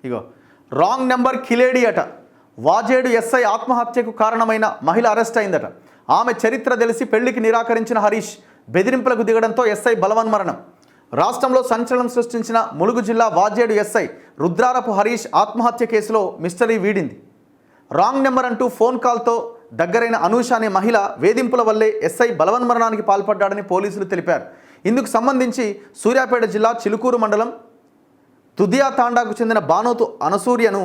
ఇగో wrong number కిలేడి అట. Vajedu SI ఆత్మహత్యకు కారణమైన మహిళ అరెస్ట్ అయిందట. ఆమె చరిత్ర తెలిసి పెళ్లికి నిరాకరించిన హరీష్ బెదిరింపులకు దిగడంతో ఎస్ఐ బలవన్మరణం. రాష్ట్రంలో సంచలనం సృష్టించిన ములుగు జిల్లా వాజేడు ఎస్ఐ రుద్రారపు హరీష్ ఆత్మహత్య కేసులో మిస్టరీ వీడింది. రాంగ్ నెంబర్ అంటూ ఫోన్ కాల్తో దగ్గరైన అనూష అనే మహిళ వేధింపుల వల్లే ఎస్ఐ బలవన్మరణానికి పాల్పడ్డాడని పోలీసులు తెలిపారు. ఇందుకు సంబంధించి సూర్యాపేట జిల్లా చిలుకూరు మండలం తుదియా తాండాకు చెందిన బానోతు అనసూర్యను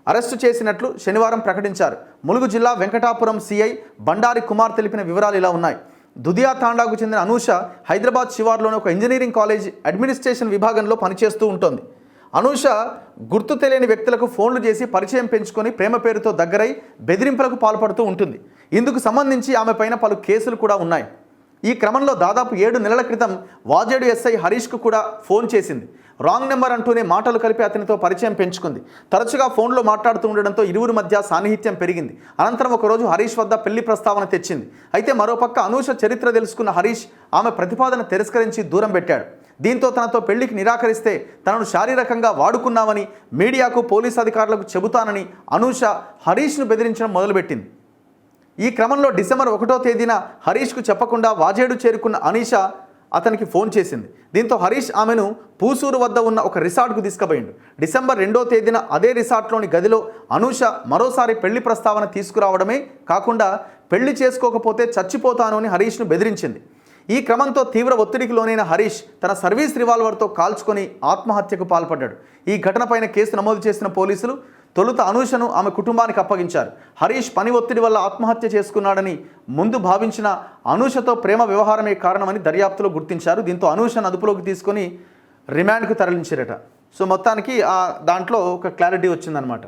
అరెస్టు చేసినట్లు శనివారం ప్రకటించారు. ములుగు జిల్లా వెంకటాపురం సిఐ బండారి కుమార్ తెలిపిన వివరాలు ఇలా ఉన్నాయి. దుదియా తాండాకు చెందిన అనూష హైదరాబాద్ శివార్లోని ఒక ఇంజనీరింగ్ కాలేజ్ అడ్మినిస్ట్రేషన్ విభాగంలో పనిచేస్తూ ఉంటుంది. అనూష గుర్తు తెలియని వ్యక్తులకు ఫోన్లు చేసి పరిచయం పెంచుకొని ప్రేమ పేరుతో దగ్గరై బెదిరింపులకు పాల్పడుతూ ఉంటుంది. ఇందుకు సంబంధించి ఆమె పైన పలు కేసులు కూడా ఉన్నాయి. ఈ క్రమంలో దాదాపు 7 నెలల క్రితం వాజేడు ఎస్ఐ హరీష్కు కూడా ఫోన్ చేసింది. రాంగ్ నెంబర్ అంటూనే మాటలు కలిపి అతనితో పరిచయం పెంచుకుంది. తరచుగా ఫోన్లో మాట్లాడుతూ ఉండడంతో ఇరువురి మధ్య సాన్నిహిత్యం పెరిగింది. అనంతరం ఒకరోజు హరీష్ వద్ద పెళ్లి ప్రస్తావన తెచ్చింది. అయితే మరోపక్క అనూష చరిత్ర తెలుసుకున్న హరీష్ ఆమె ప్రతిపాదన తిరస్కరించి దూరం పెట్టాడు. దీంతో తనతో పెళ్లికి నిరాకరిస్తే తనను శారీరకంగా వాడుకున్నామని మీడియాకు పోలీసు అధికారులకు చెబుతానని అనూష హరీష్ను బెదిరించడం మొదలుపెట్టింది. ఈ క్రమంలో డిసెంబర్ 1వ తేదీన హరీష్కు చెప్పకుండా వాజేడు చేరుకున్న అనీష అతనికి ఫోన్ చేసింది. దీంతో హరీష్ ఆమెను పూసూరు వద్ద ఉన్న ఒక రిసార్ట్కు తీసుకుపోయిండు. డిసెంబర్ 2వ తేదీన అదే రిసార్ట్లోని గదిలో అనూష మరోసారి పెళ్లి ప్రస్తావన తీసుకురావడమే కాకుండా పెళ్లి చేసుకోకపోతే చచ్చిపోతాను అని హరీష్ను బెదిరించింది. ఈ క్రమంతో తీవ్ర ఒత్తిడికి లోనైన హరీష్ తన సర్వీస్ రివాల్వర్తో కాల్చుకొని ఆత్మహత్యకు పాల్పడ్డాడు. ఈ ఘటనపైన కేసు నమోదు చేసిన పోలీసులు తొలుత అనూషను ఆమె కుటుంబానికి అప్పగించారు. హరీష్ పని ఒత్తిడి వల్ల ఆత్మహత్య చేసుకున్నాడని ముందు భావించిన అనూషతో ప్రేమ వ్యవహారమే కారణమని దర్యాప్తులో గుర్తించారు. దీంతో అనూషను అదుపులోకి తీసుకొని రిమాండ్కు తరలించారట. సో మొత్తానికి దాంట్లో ఒక క్లారిటీ వచ్చిందనమాట.